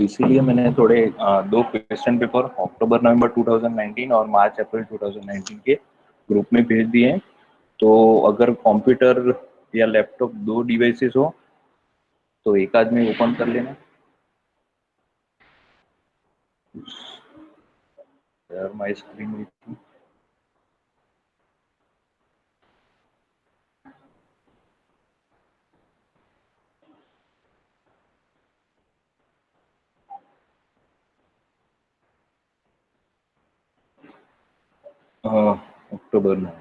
इसीलिए मैंने थोड़े दो क्वेश्चन पेपर अक्टूबर नवंबर 2019 और मार्च अप्रैल 2019 के ग्रुप में भेज दिए हैं। तो अगर कंप्यूटर या लैपटॉप दो डिवाइसेस हो तो एक आदमी ओपन कर लेना। यार माय स्क्रीन अक्टूबर में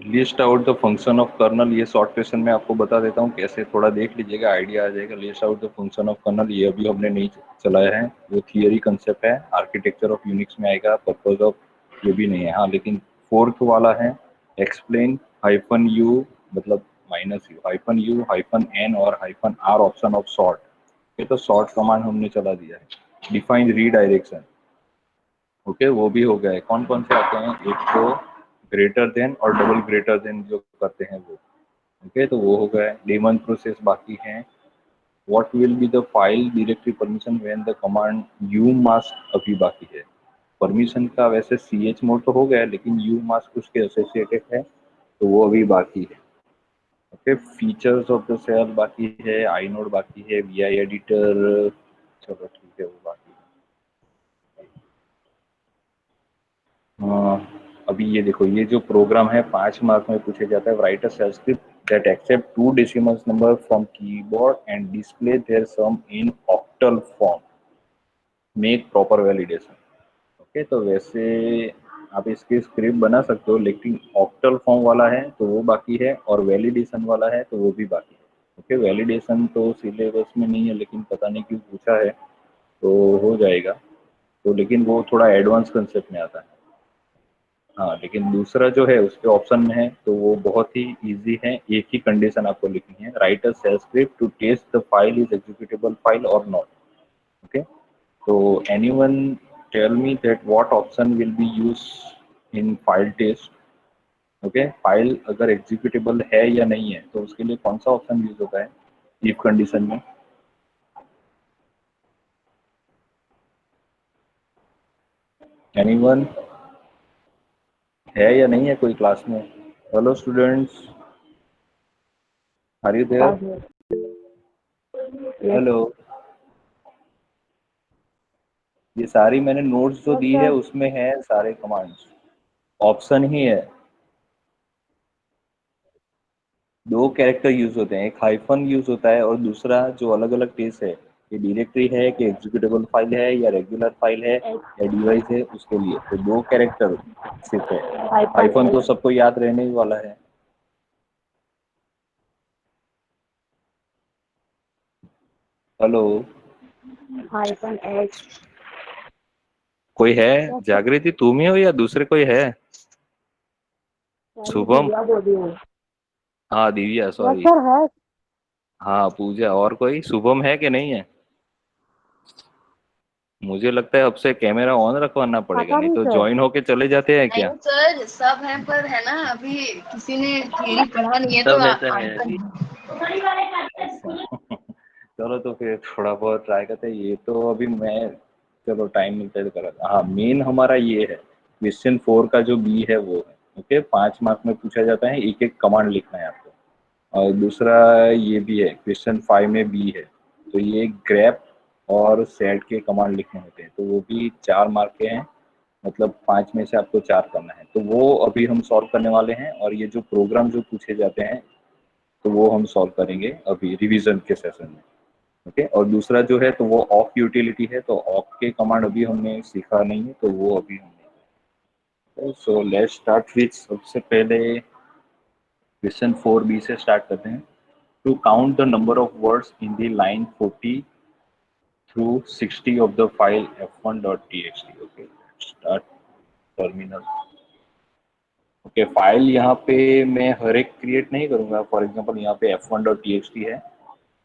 list out the function of kernel. ये शॉर्ट क्वेश्चन में आपको बता देता हूँ कैसे, थोड़ा देख लीजिएगा, आइडिया आ जाएगा। List out the function of kernel ये अभी हमने नहीं चलाया है, वो थियरी कंसेप्ट है, आर्किटेक्चर ऑफ यूनिक्स में आएगा, पर्पज ऑफ ये भी नहीं है। हाँ लेकिन फोर्थ वाला है एक्सप्लेन हाइफन यू मतलब minus u, hyphen u, hyphen n और hyphen r option of sort. ये तो सॉर्ट कमांड हमने चला दिया है। डिफाइन रीडायरेक्शन, ओके वो भी हो गया है। कौन कौन से आते हैं, एक तो ग्रेटर देन और डबल ग्रेटर देन जो करते हैं वो, ओके तो वो हो गया है। डेमन प्रोसेस बाकी है। What will be the file directory permission when the command you mask अभी बाकी है। परमिशन का वैसे सी एच मोड तो हो गया है लेकिन यू मास्क उसके एसोसिएटेड है तो वो अभी बाकी है। Okay features of the shell बाकी है, आई नोड बाकी है, वी आई एडिटर, चलो ठीक है वो बाकी है। अभी ये देखो, ये जो प्रोग्राम है 5 मार्क में पूछे जाता है। Write a shell script that accept 2 decimal number from keyboard and display their sum in octal form, make proper validation. Okay तो वैसे आप इसकी स्क्रिप्ट बना सकते हो लेकिन ऑक्टल फॉर्म वाला है तो वो बाकी है और वैलिडेशन वाला है तो वो भी बाकी है। ओके वैलिडेशन तो सिलेबस में नहीं है लेकिन पता नहीं क्यों पूछा है, तो हो जाएगा। तो लेकिन वो थोड़ा एडवांस कंसेप्ट में आता है। हाँ लेकिन दूसरा जो है उसके ऑप्शन में है तो वो बहुत ही इजी है। एक ही कंडीशन आपको लिखनी है, write a shell script to test the file is executable file और नॉट। ओके तो anyone tell me that what option will be use in file test. Okay file अगर एग्जीक्यूटेबल है या नहीं है तो उसके लिए कौन सा ऑप्शन यूज होता है इफ कंडीशन में। एनीवन है या नहीं है कोई क्लास में? Hello students, are you there? Hello, ये सारी मैंने नोट्स जो दी है उसमें है सारे कमांड्स, ऑप्शन ही है। दो कैरेक्टर यूज होते हैं, एक हाइफन यूज होता है और दूसरा जो अलग अलग केस है, ये डायरेक्टरी है कि एग्जीक्यूटेबल फाइल है या रेगुलर फाइल है या डिवाइस है, उसके लिए तो दो कैरेक्टर सिर्फ है। हाइफन तो सबको याद रहने ही वाला है। Hello, hyphen H. कोई है? जागृति तुम ही हो या दूसरे कोई है? शुभम, दिव्या बोल रही हूँ। हाँ दिव्या यस सॉरी, सर है। हाँ पूजा, और कोई शुभम है कि नहीं है? मुझे लगता है अब से कैमरा ऑन रखवाना पड़ेगा, पता नहीं नहीं तो सर। ज्वाइन होके चले जाते हैं क्या? नहीं सर सब है पर है ना अभी किसी ने थियरी पढ़ा नहीं है तो अच्छा चलो तो फिर थोड़ा बहुत ट्राई करते हैं। ये तो अभी मैं, चलो टाइम मिलता है तो करा। हाँ मेन हमारा ये है क्वेश्चन 4 का जो बी है वो है। ओके 5 मार्क में पूछा जाता है, एक एक कमांड लिखना है आपको। और दूसरा ये भी है, क्वेश्चन 5 में बी है तो ये ग्रैप और सेट के कमांड लिखने होते हैं तो वो भी 4 मार्क के हैं। मतलब 5 में से आपको 4 करना है तो वो अभी हम सॉल्व करने वाले हैं। और ये जो प्रोग्राम जो पूछे जाते हैं तो वो हम सॉल्व करेंगे अभी रिवीजन के सेशन में। ओके और दूसरा जो है तो वो ऑफ यूटिलिटी है, तो ऑफ के कमांड अभी हमने सीखा नहीं है तो वो अभी हमने। सो लेट्स स्टार्ट विथ, सबसे पहले क्वेश्चन 4 बी से स्टार्ट करते हैं। To count the number of words in the line 40 through 60 of the file f1.txt. Okay, start terminal. Okay file यहाँ पे मैं हर एक क्रिएट नहीं करूँगा। फॉर एग्जांपल यहाँ पे f1.txt है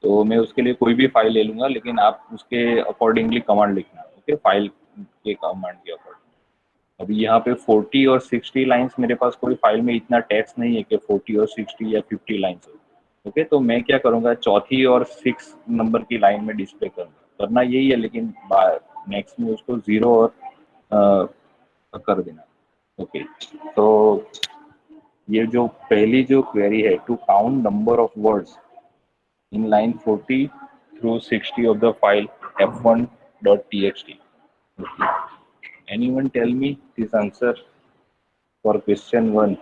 तो मैं उसके लिए कोई भी फाइल ले लूँगा लेकिन आप उसके अकॉर्डिंगली कमांड लिखना। ओके फाइल के कमांड के अकॉर्डिंग। अभी यहाँ पे 40 और 60 लाइंस मेरे पास कोई फाइल में इतना टेक्स्ट नहीं है कि 40 और 60 या 50 लाइंस हो। ओके, तो मैं क्या करूँगा, चौथी और 6 नंबर की लाइन में डिस्प्ले करूँगा। करना यही है, लेकिन नेक्स्ट में उसको 0 और कर देना। ओके, तो ये जो पहली जो क्वेरी है, to count number of words in line 40 through 60 of the file f1.txt. Okay. Anyone tell me this answer for question 1?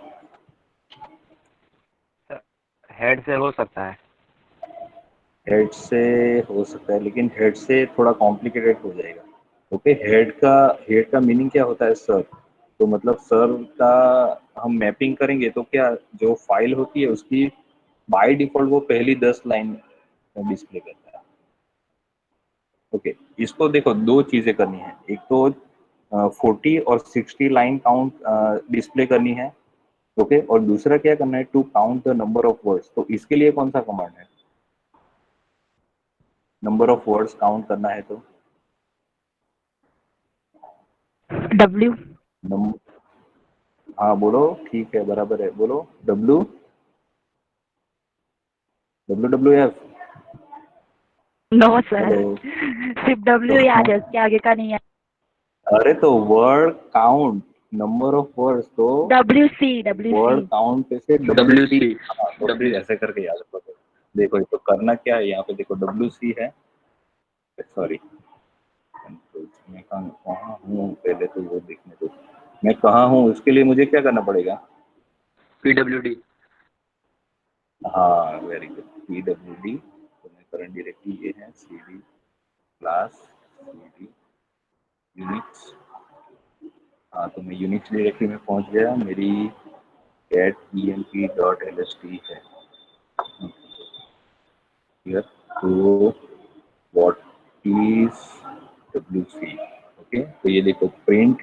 Head से हो सकता है। हेड से हो सकता है, लेकिन हेड से थोड़ा कॉम्प्लिकेटेड हो जाएगा। ओके, हेड का मीनिंग क्या होता है, सर। तो मतलब सर का हम मैपिंग करेंगे तो क्या जो फाइल होती है उसकी बाय डिफॉल्ट वो पहली 10 लाइन डिस्प्ले करता है। ओके, इसको देखो, दो चीजें करनी है। एक तो 40 और 60 लाइन काउंट डिस्प्ले करनी है। ओके, और दूसरा क्या करना है, to count the number of words. तो इसके लिए कौन सा कमांड है, नंबर ऑफ वर्ड्स काउंट करना है तो W. हाँ बोलो, ठीक है, बराबर है, बोलो W F. No sir, hello. सिर्फ W याद है, उसके आगे का नहीं है। अरे तो word count, number of words, तो WC. वर्ड काउंट पे से WC। WC हाँ, तो फिर ऐसे करके याद रखो। देखो, ये तो करना क्या है, यहाँ पे देखो WC है, सॉरी मैं कहाँ हूँ, पहले तो वो देखने दो मैं कहाँ हूँ। इसके लिए मुझे क्या करना पड़ेगा, PWD। हाँ वेरी गुड, PWD। तो मैं करंट डायरेक्टरी ये है CD क्लास CD यूनिक्स। हाँ, तो मैं यूनिक्स डायरेक्टरी में पहुँच गया, मेरी emp.lst है। Here, तो what is WC? ओके, तो ये देखो प्रिंट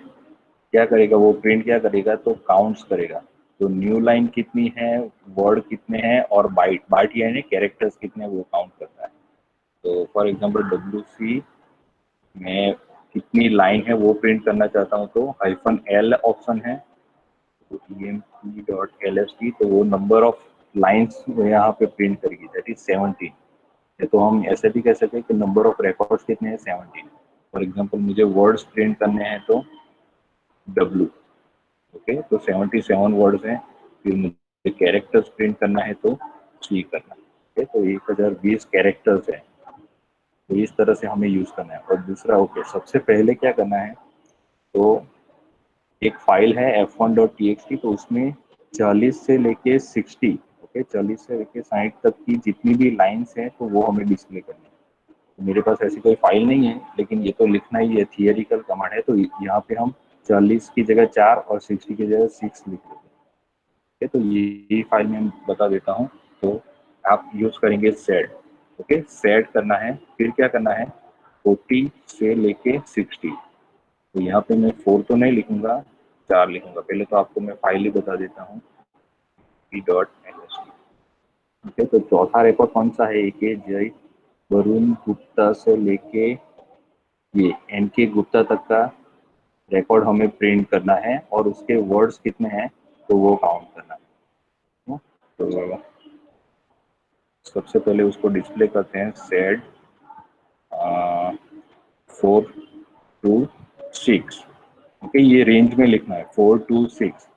क्या करेगा, वो प्रिंट क्या करेगा, तो काउंट्स करेगा। तो न्यू लाइन कितनी है, वर्ड कितने हैं, और बाइट यानी कैरेक्टर्स कितने हैं, वो काउंट करता है। तो फॉर एग्जांपल WC में कितनी लाइन है वो प्रिंट करना चाहता हूँ, तो -L ऑप्शन है, तो emp.lst, तो वो नंबर ऑफ लाइंस यहाँ पे प्रिंट करेगी, दैट इज 17। तो हम ऐसे भी कह सकते हैं कि नंबर ऑफ रिकॉर्ड्स कितने हैं, 17। फॉर एग्जांपल मुझे वर्ड्स प्रिंट करने हैं तो W। ओके, तो 77 वर्ड्स हैं। फिर मुझे कैरेक्टर्स प्रिंट करना है तो C करना है। ओके, तो 1020 कैरेक्टर्स है। तो इस तरह से हमें यूज करना है। और दूसरा, ओके, सबसे पहले क्या करना है, तो एक फाइल है f1.txt, तो उसमें 40 से लेके 60, ओके, 40 से लेके 60 तक की जितनी भी लाइंस हैं तो वो हमें डिस्प्ले करनी है। तो मेरे पास ऐसी कोई फाइल नहीं है, लेकिन ये तो लिखना ही है, थियरिकल कमांड है। तो यहाँ पे हम 40 की जगह 4 और 60 की जगह 6 लिख देते हैं। तो ये फाइल में हम बता देता हूँ। तो आप यूज करेंगे सेड। ओके, सेड करना है, फिर क्या करना है, 40 से लेके 60। तो यहाँ पे मैं 4 तो नहीं लिखूंगा, 4 लिखूंगा। पहले तो आपको मैं फाइल ही बता देता हूँ, p.lst। ओके, तो चौथा रिकॉर्ड कौन सा है, एक जय वरुण गुप्ता से लेके ये NK गुप्ता तक का रिकॉर्ड हमें प्रिंट करना है, और उसके वर्ड्स कितने हैं तो वो काउंट करना है। तो सबसे पहले उसको डिस्प्ले करते हैं, सेड 4 to 6। ओके, ये रेंज में लिखना है 4 to 6।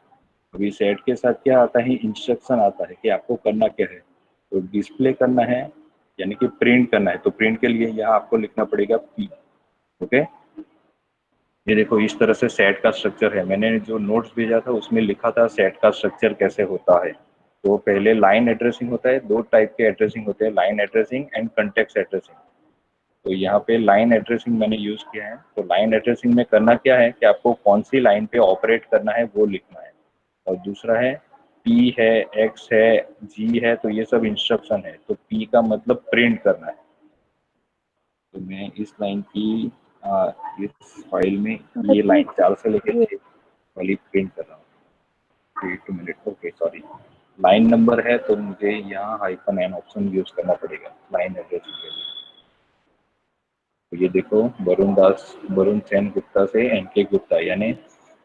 अभी सेट के साथ क्या आता है, इंस्ट्रक्शन आता है कि आपको करना क्या है, तो डिस्प्ले करना है यानी कि प्रिंट करना है। तो प्रिंट के लिए यहाँ आपको लिखना पड़ेगा P। ओके, ये देखो इस तरह से सेट का स्ट्रक्चर है। मैंने जो नोट्स भेजा था उसमें लिखा था सेट का स्ट्रक्चर कैसे होता है। तो पहले लाइन एड्रेसिंग होता है, दो टाइप के एड्रेसिंग होते हैं, line addressing and context addressing. तो यहाँ पे लाइन एड्रेसिंग मैंने यूज किया है। तो लाइन एड्रेसिंग में करना क्या है कि आपको कौन सी लाइन पे ऑपरेट करना है वो लिखना है। और दूसरा है P है, X है, G है, तो ये सब इंस्ट्रक्शन है। तो P का मतलब प्रिंट करना है। तो मैं इस लाइन की इस फाइल में ये लाइन 4 से लेकर 6 वाली प्रिंट कर रहा हूँ। 8 minute, okay sorry, line number है तो मुझे यहाँ -N ऑप्शन यूज करना पड़ेगा लाइन एड्रेसिंग के लिए। तो ये देखो, वरुण सेन गुप्ता से NK गुप्ता, यानी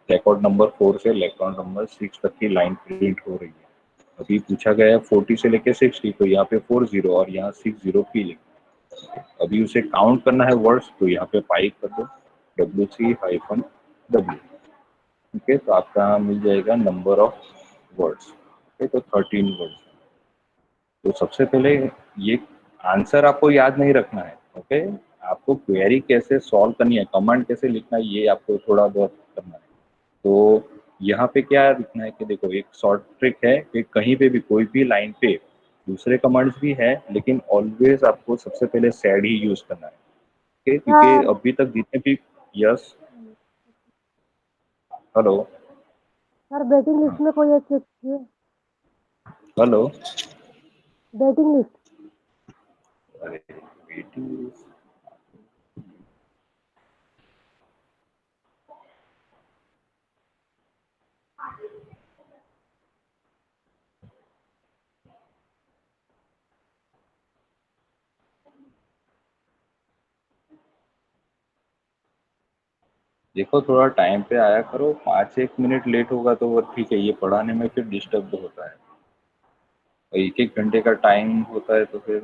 रिकॉर्ड नंबर 4 से रिकॉर्ड नंबर 6 तक की लाइन प्रिंट हो रही है। अभी पूछा गया है 40 से लेके 60, तो यहाँ पे 40 और यहाँ 60 की लिखना है। अभी उसे काउंट करना है वर्ड्स, तो यहाँ पे पाइप कर दो W3-W। ठीक है, तो आपका मिल जाएगा नंबर ऑफ वर्ड्स। ठीक है, तो 13 वर्ड्स। तो सबसे पहले ये आंसर आपको याद नहीं रखना है। ओके, आपको क्वेरी कैसे सॉल्व करनी है, कमांड कैसे लिखना है, ये आपको थोड़ा बहुत करना है। तो यहाँ पे क्या लिखना है कि देखो, एक शॉर्ट ट्रिक है कि कहीं पे भी कोई भी लाइन पे दूसरे कमांड्स भी है, लेकिन ऑलवेज आपको सबसे पहले सैड ही यूज करना है। ओके, क्योंकि अभी तक जितने भी, yes, hello, sir betting list में कोई एक चेक कीजिए, हेलो, बेटिंग लिस्ट। अरे बेटी, देखो थोड़ा टाइम पे आया करो, 5-1 मिनट लेट होगा तो वो ठीक है, ये पढ़ाने में फिर डिस्टर्ब होता है। 1-1 घंटे का टाइम होता है तो फिर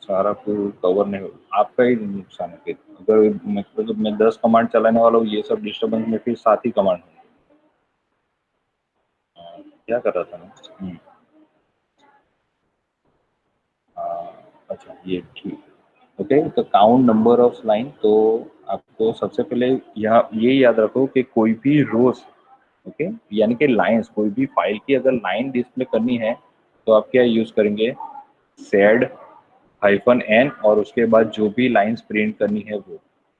सारा फिर कवर नहीं हो, आपका ही नुकसान है। फिर अगर मैं 10 कमांड चलाने वाला हूँ, ये सब डिस्टर्बेंस में फिर 7 ही कमांड होंगे। क्या कर रहा था मैं? अच्छा, ये ठीक। ओके, तो काउंट नंबर ऑफ लाइन, तो आपको सबसे पहले यहाँ ये याद रखो कि कोई भी रोज, ओके, यानी कि लाइंस, कोई भी फाइल की अगर लाइन डिस्प्ले करनी है तो आप क्या यूज करेंगे, सेड -n, और उसके बाद जो भी लाइंस प्रिंट करनी है वो।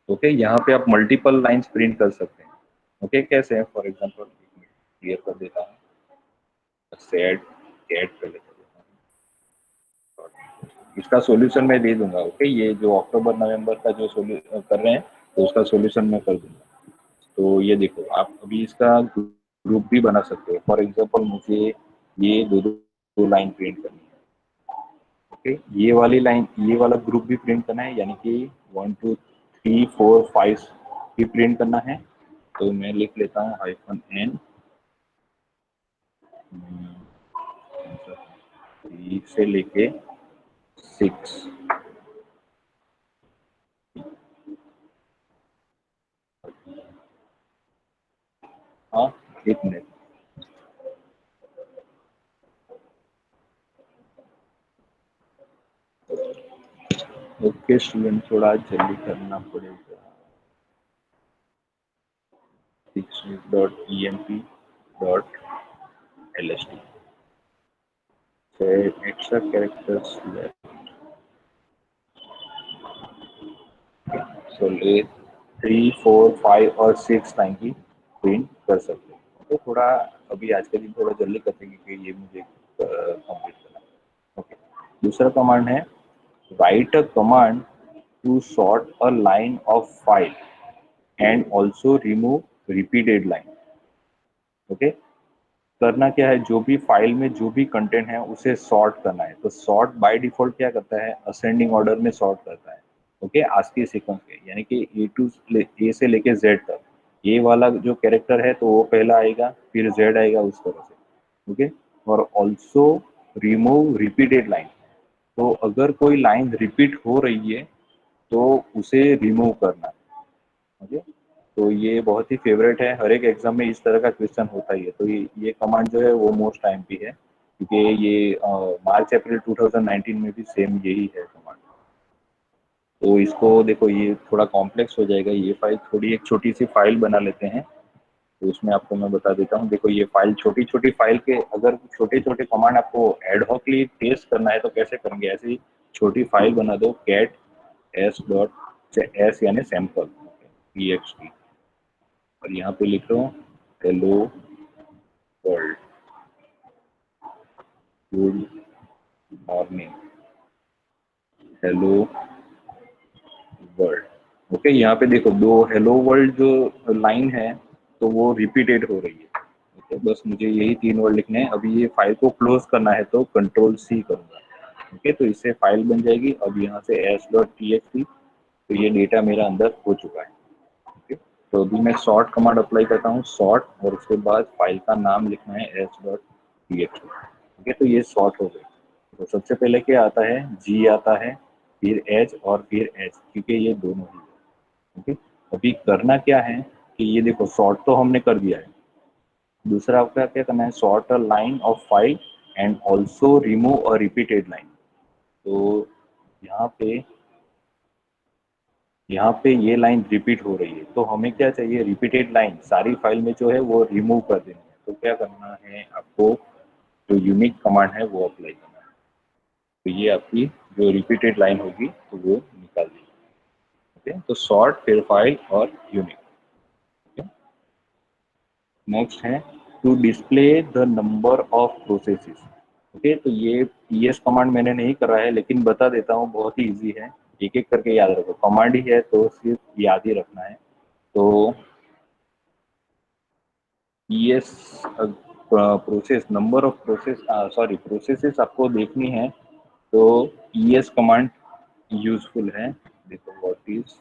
ओके, यहाँ पे आप मल्टीपल लाइंस प्रिंट कर सकते हैं। ओके, कैसे है, फॉर एग्जांपल क्लियर कर देता हूँ, सेड कैट कर लेता हूँ, इसका सॉल्यूशन मैं दे दूंगा। ओके, ये जो अक्टूबर नवंबर का जो कर रहे हैं, तो उसका सॉल्यूशन मैं कर दूंगा। तो ये देखो, आप अभी इसका ग्रुप भी बना सकते हो। फॉर एग्जांपल मुझे ये दो लाइन प्रिंट करनी है। ओके, ये वाली लाइन, ये वाला ग्रुप भी प्रिंट करना है, यानी कि 1 2 3 4 5 भी प्रिंट करना है। तो मैं लिख लेता हूँ -n 3 से लेके 6। हाँ, 1 मिनट। ओके स्टूडेंट, थोड़ा जल्दी करना पड़ेगा। .emp.lst extra characters left. So ले 3 4 5 और 6 लाइन की प्रिंट कर सकते हैं। तो थोड़ा अभी आज के दिन थोड़ा जल्दी कर देंगे कि ये मुझे कंप्लीट करना है। ओके, दूसरा कमांड है write a command to sort a line of file and also remove repeated line. Okay, करना क्या है, जो भी फाइल में जो भी कंटेंट है उसे सॉर्ट करना है। तो सॉर्ट बाय डिफॉल्ट क्या करता है, असेंडिंग ऑर्डर में सॉर्ट करता है। ओके, आस्की सीक्वेंस के, यानी कि ए से लेके जेड तक, ए वाला जो कैरेक्टर है तो वो पहला आएगा, फिर जेड आएगा, उस तरह से। ओके, और ऑल्सो रिमूव रिपीटेड लाइन, तो अगर कोई लाइन रिपीट हो रही है तो उसे रिमूव करना है। ओके, तो ये बहुत ही फेवरेट है, हर एक एग्जाम में इस तरह का क्वेश्चन होता ही है। तो ये कमांड जो है वो मोस्ट टाइम पे है, क्योंकि ये मार्च अप्रैल 2019 में भी सेम यही है कमांड। तो इसको देखो, ये थोड़ा कॉम्प्लेक्स हो जाएगा, ये फाइल थोड़ी एक छोटी सी फाइल बना लेते हैं। तो उसमें आपको मैं बता देता हूँ, देखो ये फाइल, छोटी छोटी फाइल के अगर छोटे छोटे कमांड आपको एडहॉकली टेस्ट करना है तो कैसे करेंगे, ऐसे ही छोटी फाइल बना दो, कैट s यानी सैंपल ext, और यहाँ पे लिख रहा हूँ hello world, good morning, hello world. Okay, यहाँ पे देखो दो हेलो वर्ल्ड जो लाइन है तो वो रिपीटेड हो रही है। ओके, बस मुझे यही 3 वर्ड लिखने हैं। अभी ये फाइल को क्लोज करना है तो Ctrl+C करूँगा। ओके, तो इससे फाइल बन जाएगी। अब यहाँ से s.txt, तो ये डेटा मेरा अंदर हो चुका है। ओके, तो अभी मैं सॉर्ट कमांड अप्लाई करता हूँ, सॉर्ट, और उसके बाद फाइल का नाम लिखना है h.txt। ओके, तो ये सॉर्ट हो गई। तो सबसे पहले क्या आता है, जी आता है, फिर एच और फिर एच, क्योंकि ये दोनों ही है। ओके, अभी करना क्या है कि ये देखो सॉर्ट तो हमने कर दिया है, दूसरा आपका क्या करना है, sort a line of file and also remove a repeated line. तो यहाँ पे ये लाइन रिपीट हो रही है, तो हमें क्या चाहिए, रिपीटेड लाइन सारी फाइल में जो है वो रिमूव कर देनी है। तो क्या करना है आपको, जो यूनिक कमांड है वो अप्लाई करना है। तो ये आपकी जो रिपीटेड लाइन होगी तो वो निकाल देगी। ओके, तो सॉर्ट, फिर फाइल और यूनिक। ओके, नेक्स्ट है to display the number of processes. Okay, तो ये पीएस कमांड मैंने नहीं करा है, लेकिन बता देता हूँ, बहुत ही इजी है, एक एक करके याद रखो, कमांड ही है तो सिर्फ याद ही रखना है। तो PS process, number of process, sorry processes आपको देखनी है, तो पीएस कमांड यूजफुल है। देखो व्हाट इज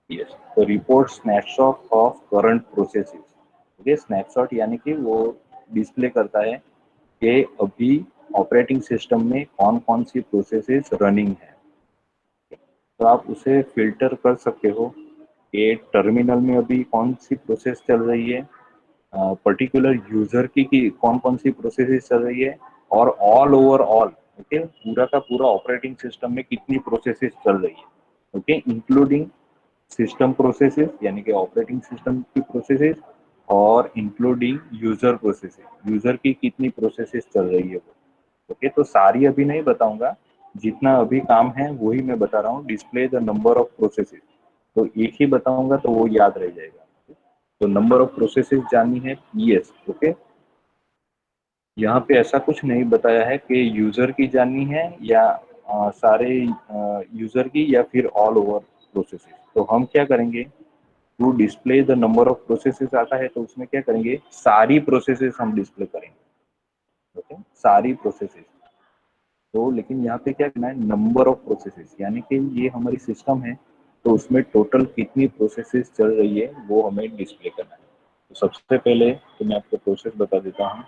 पीएस, तो report snapshot of current processes. Okay, snapshot यानी कि वो डिस्प्ले करता है कि अभी ऑपरेटिंग सिस्टम में कौन कौन सी प्रोसेसेस रनिंग है। तो आप उसे फिल्टर कर सकते हो कि टर्मिनल में अभी कौन सी प्रोसेस चल रही है, पर्टिकुलर यूजर की कौन कौन सी प्रोसेसेस चल रही है, और ऑल ओवर ऑल, ओके, पूरा का पूरा ऑपरेटिंग सिस्टम में कितनी प्रोसेसेस चल रही है। ओके, इंक्लूडिंग सिस्टम प्रोसेसेस यानी कि ऑपरेटिंग सिस्टम की प्रोसेसेस, और इंक्लूडिंग यूजर प्रोसेसेस, यूजर की कितनी प्रोसेसेस चल रही है वो। ओके, तो सारी अभी नहीं बताऊंगा, जितना अभी काम है वही मैं बता रहा हूँ, display the number of processes. तो एक ही बताऊंगा तो वो याद रह जाएगा। तो नंबर ऑफ प्रोसेसेस जाननी है पीएस। ओके, यहाँ पे ऐसा कुछ नहीं बताया है कि यूजर की जाननी है या सारे यूजर की या फिर ऑल ओवर प्रोसेसेस। तो हम क्या करेंगे, to display the number of processes आता है, तो उसमें क्या करेंगे, सारी प्रोसेसेस हम डिस्प्ले करेंगे। ओके, सारी प्रोसेसेस। तो लेकिन यहाँ पे क्या करना है, नंबर ऑफ प्रोसेसेस, यानी कि ये हमारी सिस्टम है, तो उसमें टोटल कितनी प्रोसेसेस चल रही है वो हमें डिस्प्ले करना है। तो सबसे पहले तो मैं आपको प्रोसेस बता देता हूँ।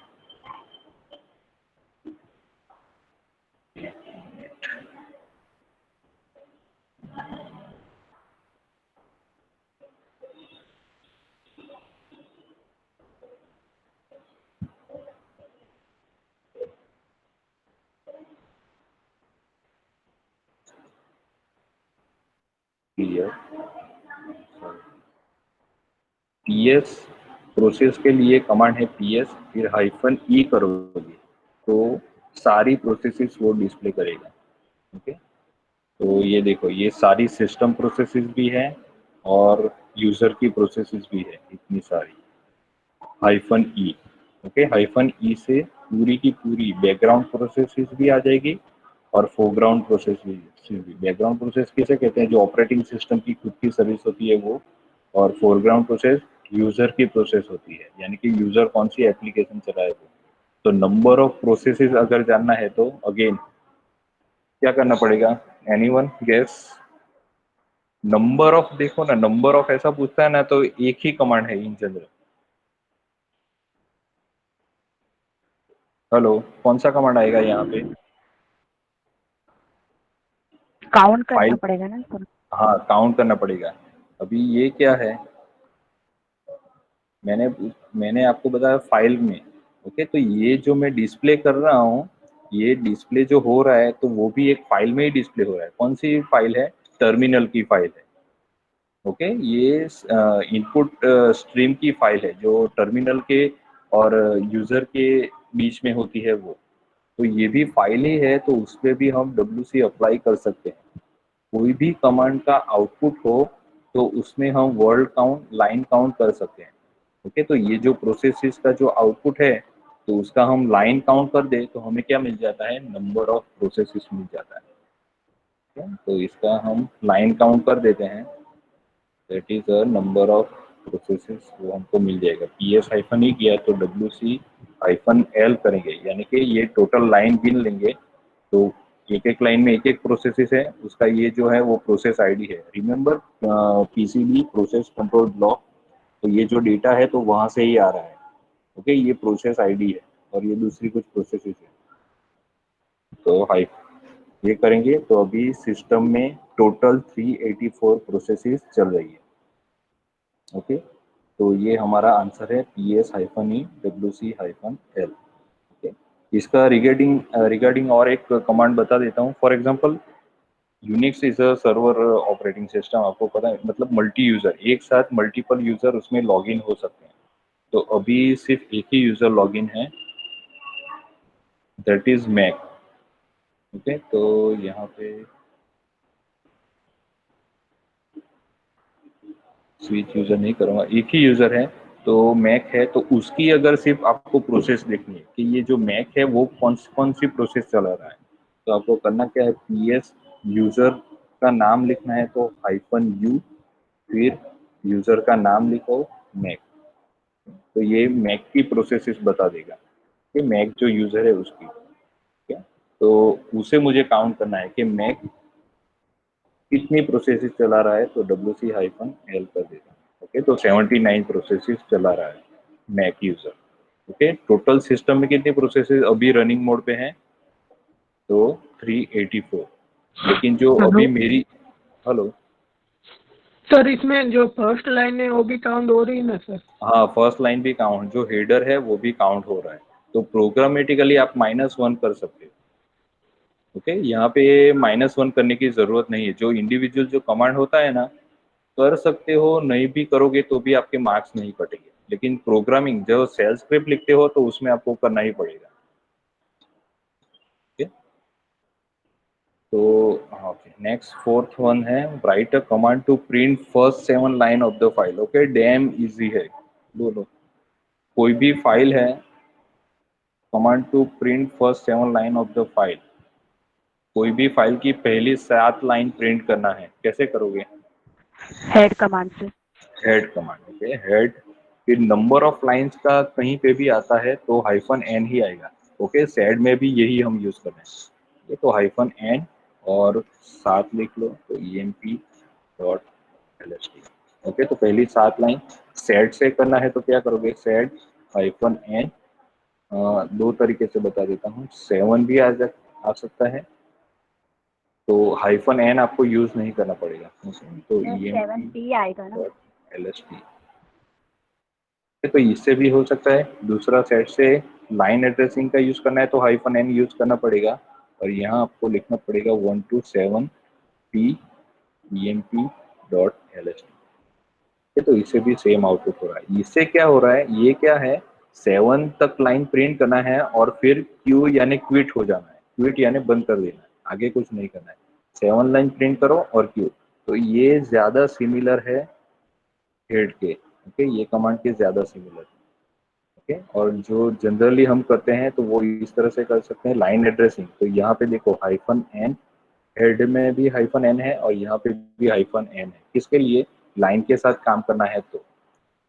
पीएस प्रोसेस के लिए कमांड है पीएस, फिर हाइफन ई करोगे तो सारी प्रोसेसेस वो डिस्प्ले करेगा। ओके, तो ये देखो, ये सारी सिस्टम प्रोसेसेस भी है और यूजर की प्रोसेसेस भी है, इतनी सारी, हाइफन ई। ओके, हाइफन ई से पूरी की पूरी बैकग्राउंड प्रोसेसेस भी आ जाएगी और फोरग्राउंड प्रोसेस भी। बैकग्राउंड प्रोसेस किसे कहते हैं, जो ऑपरेटिंग सिस्टम की खुद की सर्विस होती है वो, और फोरग्राउंड प्रोसेस यूजर की प्रोसेस होती है, यानी कि यूजर कौन सी एप्लीकेशन चला है वो। तो नंबर ऑफ प्रोसेसेस अगर जानना है तो अगेन क्या करना पड़ेगा, एनीवन गेस, नंबर ऑफ, देखो ना, नंबर ऑफ ऐसा पूछता है ना तो एक ही कमांड है इन जनरल। हेलो, कौन सा कमांड आएगा यहाँ पे, काउंट करना फाइल, पड़ेगा ना सर। हाँ काउंट करना पड़ेगा। अभी ये क्या है, मैंने मैंने आपको बताया फाइल में। ओके, तो ये जो मैं डिस्प्ले कर रहा हूँ, ये डिस्प्ले जो हो रहा है तो वो भी एक फाइल में ही डिस्प्ले हो रहा है। कौन सी फाइल है, टर्मिनल की फाइल है। ओके, ये इनपुट स्ट्रीम की फाइल है जो टर्मिनल के और यूजर के बीच में होती है वो। तो ये भी फाइल ही है, तो उस पर भी हम WC अप्लाई कर सकते हैं। कोई भी कमांड का आउटपुट हो तो उसमें हम वर्ड काउंट, लाइन काउंट कर सकते हैं। ओके, तो ये जो प्रोसेसेस का जो आउटपुट है तो उसका हम लाइन काउंट कर दे तो हमें क्या मिल जाता है, नंबर ऑफ प्रोसेसेस मिल जाता है। ठीक है? तो इसका हम लाइन काउंट कर देते हैं, that is a number of processes, वो हमको मिल जाएगा। PS हाइफन ही किया तो WC हाइफन L करेंगे, यानी कि ये टोटल लाइन गिन लेंगे। तो एक एक लाइन में एक एक प्रोसेसेस है, उसका ये जो है वो प्रोसेस आईडी है। Remember PCB process control block तो ये जो डेटा है तो वहां से ही आ रहा है। ओके, ये प्रोसेस आईडी है और ये दूसरी कुछ प्रोसेसेस है। तो हाई ये करेंगे तो अभी सिस्टम में टोटल 384 प्रोसेसेस चल रही है। ओके, तो ये हमारा आंसर है PS-E-WC-L। ओके, इसका रिगार्डिंग और एक कमांड बता देता हूँ। For example Unix is a server operating system, आपको पता है, मतलब मल्टी यूजर, एक साथ मल्टीपल यूजर उसमें लॉगिन हो सकते हैं। तो अभी सिर्फ एक ही यूजर लॉगिन है, दैट इज मैक। ओके, तो यहाँ पे स्विच यूजर नहीं करूँगा, एक ही यूजर है तो मैक है। तो उसकी अगर सिर्फ आपको प्रोसेस देखनी है कि ये जो मैक है वो कौन सी प्रोसेस चला रहा है, तो आपको करना क्या है, PS यूजर का नाम लिखना है तो -U, फिर यूजर का नाम लिखो मैक। तो ये मैक की प्रोसेसेस बता देगा कि मैक जो यूजर है उसकी। ठीक है, तो उसे मुझे काउंट करना है कि मैक कितनी प्रोसेसेस चला रहा है, तो WC-L कर देगा। ओके, तो 79 प्रोसेसेस चला रहा है Mac user. Okay, total system में कितनी प्रोसेसेस अभी रनिंग मोड पे हैं, तो 384। लेकिन जो हेलो अभी मेरी, हेलो, सर, इसमें जो फर्स्ट लाइन है वो भी काउंट हो रही है ना सर? हाँ फर्स्ट लाइन भी काउंट, जो हेडर है वो भी काउंट हो रहा है। तो प्रोग्रामेटिकली आप -1 कर सकते हो। ओके, यहाँ पे -1 करने की जरूरत नहीं है। जो इंडिविजुअल जो कमांड होता है ना, कर सकते हो, नहीं भी करोगे तो भी आपके मार्क्स नहीं कटेंगे। लेकिन प्रोग्रामिंग जो सेल स्क्रिप्ट लिखते हो तो उसमें आपको करना ही पड़ेगा। ओके, तो ओके, नेक्स्ट फोर्थ वन है, write a command to print first 7 line of the file. Okay, damn easy है, बोलो। कोई भी फाइल है, command to print first 7 line of the file, कोई भी फाइल की पहली 7 लाइन प्रिंट करना है, कैसे करोगे? हेड कमांड से। Head command. ओके, हेड, फिर नंबर ऑफ लाइंस का कहीं पे भी आता है तो -n ही आएगा। ओके, सेड में भी यही हम यूज कर रहे हैं। ये तो -n और साथ लिख लो तो emp.lst। ओके, तो पहली 7 लाइन सेड से करना है तो क्या करोगे, सेड -n। दो तरीके से बता देता हूँ, 7 भी आ सकता है, तो -n आपको यूज नहीं करना पड़ेगा। तो P आएगा ना? emp.lst। तो इससे भी हो सकता है। दूसरा सेट से लाइन एड्रेसिंग का यूज करना है तो -n यूज करना पड़ेगा, और यहाँ आपको लिखना पड़ेगा 1 to 7 p emp.lst। तो इससे भी सेम आउटपुट हो रहा है। इससे क्या हो रहा है, ये क्या है, 7 तक लाइन प्रिंट करना है और फिर क्यू यानी क्विट हो जाना है, क्विट यानी बंद कर देना है, आगे कुछ नहीं करना है। 7 लाइन प्रिंट करो और क्यू। तो ये ज्यादा सिमिलर है हेड के। ओके, ये कमांड के ज्यादा सिमिलर है। ओके, और जो जनरली हम करते हैं तो वो इस तरह से कर सकते हैं, लाइन एड्रेसिंग। तो यहाँ पे देखो -n, हेड में भी -n है और यहाँ पे भी -n है। किसके लिए, लाइन के साथ काम करना है तो।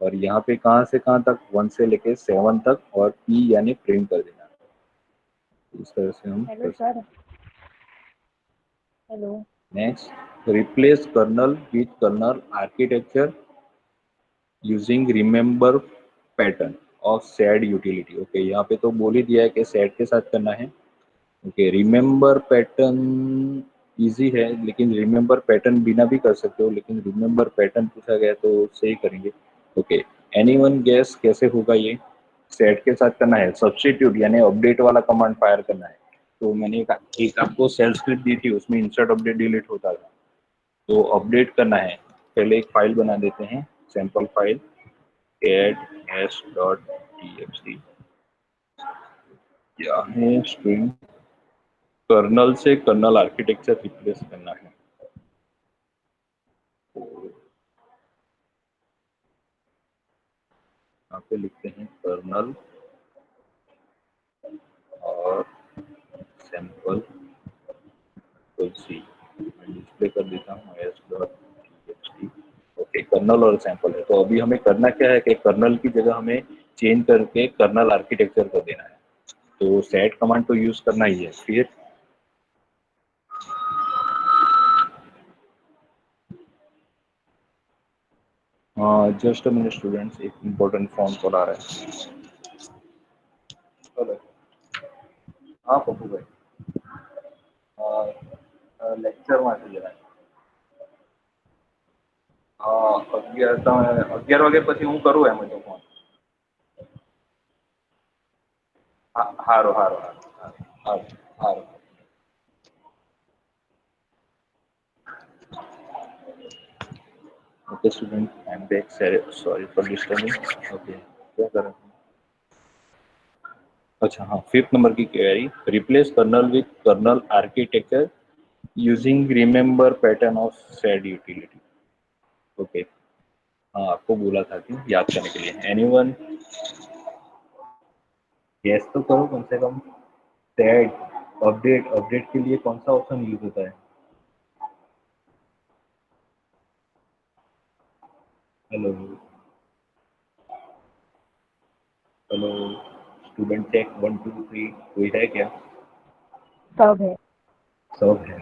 और यहाँ पे कहाँ से कहाँ तक, 1 से लेके 7 तक, और p यानी प्रिंट कर देना। इस तरह से हम कर सकते हैं। Hello. Next, replace kernel with kernel architecture using remember pattern of sed utility. Okay, यहाँ पे तो बोल ही दिया है कि सेड के साथ करना है। ओके, रिमेंबर पैटर्न इजी है, लेकिन रिमेंबर पैटर्न बिना भी कर सकते हो, लेकिन रिमेंबर पैटर्न पूछा गया तो उससे ही करेंगे। ओके, एनीवन गेस कैसे होगा ये, सेट के साथ करना है, सब्स्टिट्यूट यानी अपडेट वाला कमांड फायर करना है। तो मैंने एक आपको सेल स्क्रिप्ट दी थी, उसमें इंसर्ट अपडेट डिलीट होता था, तो अपडेट करना है। पहले एक फाइल बना देते हैं, सैंपल फाइल add.s.txt, क्या है स्ट्रिंग, कर्नल से कर्नल आर्किटेक्चर रिप्लेस करना है। यहाँ पे लिखते हैं कर्नल और सैंपल सी, मैं डिस्प्ले कर देता हूँ s.txt। ओके, कर्नल और सैंपल है। तो अभी हमें करना क्या है कि कर्नल की जगह हमें चेंज करके कर्नल आर्किटेक्चर कर देना है। तो सेट कमांड तो यूज करना ही है। फिर जस्ट अ मिनट स्टूडेंट्स, एक इम्पोर्टेंट फोन कॉल आ रहा है। हेलो। हाँ पप्पू भाई, लेक्चर માટે જરા 11 તમે 11 વાગે પછી હું કરું એમ તો ફોન। હારો હારો હારો હારો હારો। Okay student, I am back, sorry for disturbing. Okay, क्या कर रहे हैं? अच्छा हाँ, 5th नंबर की query, replace kernel with kernel architecture using remember pattern of sed utility. Okay, हाँ आपको बोला था कि याद करने के लिए। एनीवन गैस तो करो कम से कम। सेड अपडेट, अपडेट के लिए कौन सा ऑप्शन यूज होता है? हेलो हेलो स्टूडेंट, चेक 1 2 3, कोई है क्या? सब है। सब है।